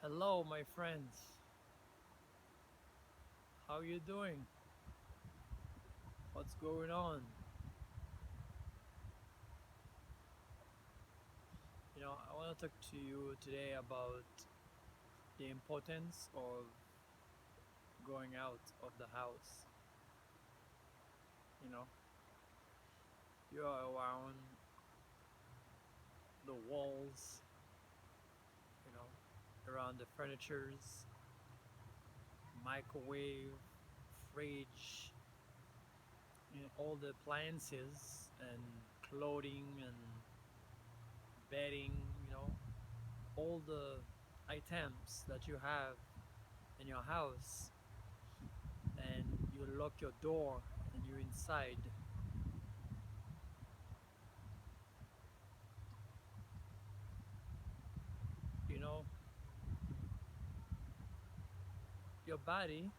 Hello, my friends. How you doing? What's going on? I want to talk to you today about the importance of going out of the house. You know, you are around the walls, you know, around the furnitures, microwave, fridge, all the appliances and clothing and bedding, all the items that you have in your house, and you lock your door and you're inside. You know, your body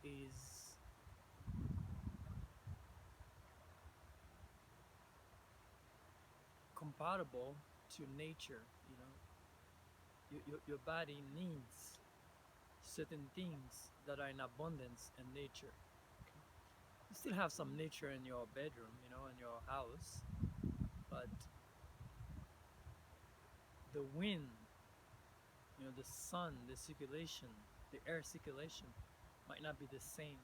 is compatible to nature. Your body needs certain things that are in abundance in nature. You still have some nature in your bedroom, in your house, but the wind, the sun, the circulation, the air circulation might not be the same,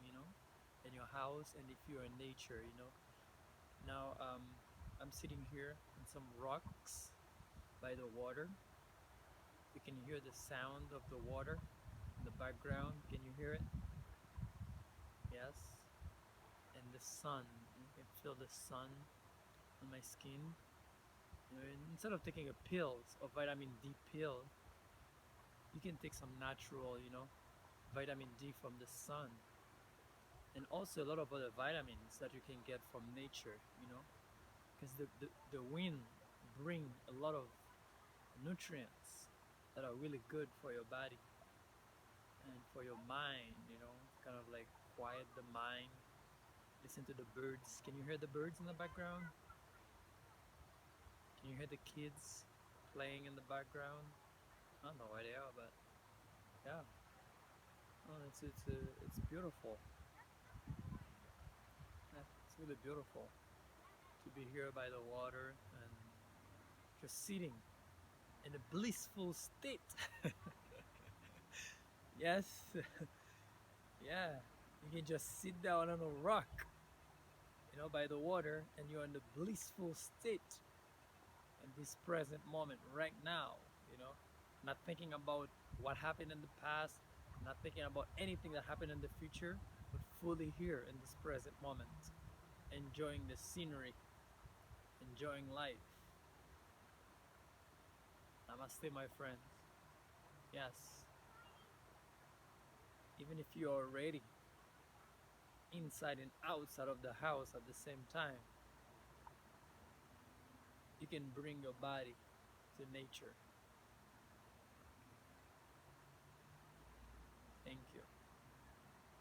in your house and if you're in nature. Now, I'm sitting here in some rocks by the water. You can hear the sound of the water in the background. Can you hear it? Yes. And the sun. You can feel the sun on my skin. Instead of taking a pill, a vitamin D pill, you can take some natural, vitamin D from the sun. And also a lot of other vitamins that you can get from nature, because the wind bring a lot of nutrients that are really good for your body and for your mind, kind of like quiet the mind. Listen to the birds. Can you hear the birds in the background? Can you hear the kids playing in the background? I don't know where they are, but yeah. Oh, it's beautiful. Yeah, it's really beautiful to be here by the water and just sitting in a blissful state. Yes, yeah. You can just sit down on a rock, by the water, and you're in the blissful state in this present moment right now, not thinking about what happened in the past, not thinking about anything that happened in the future, but fully here in this present moment, enjoying the scenery, enjoying life. Namaste, my friends. Yes, even if you are already inside and outside of the house at the same time, you can bring your body to nature.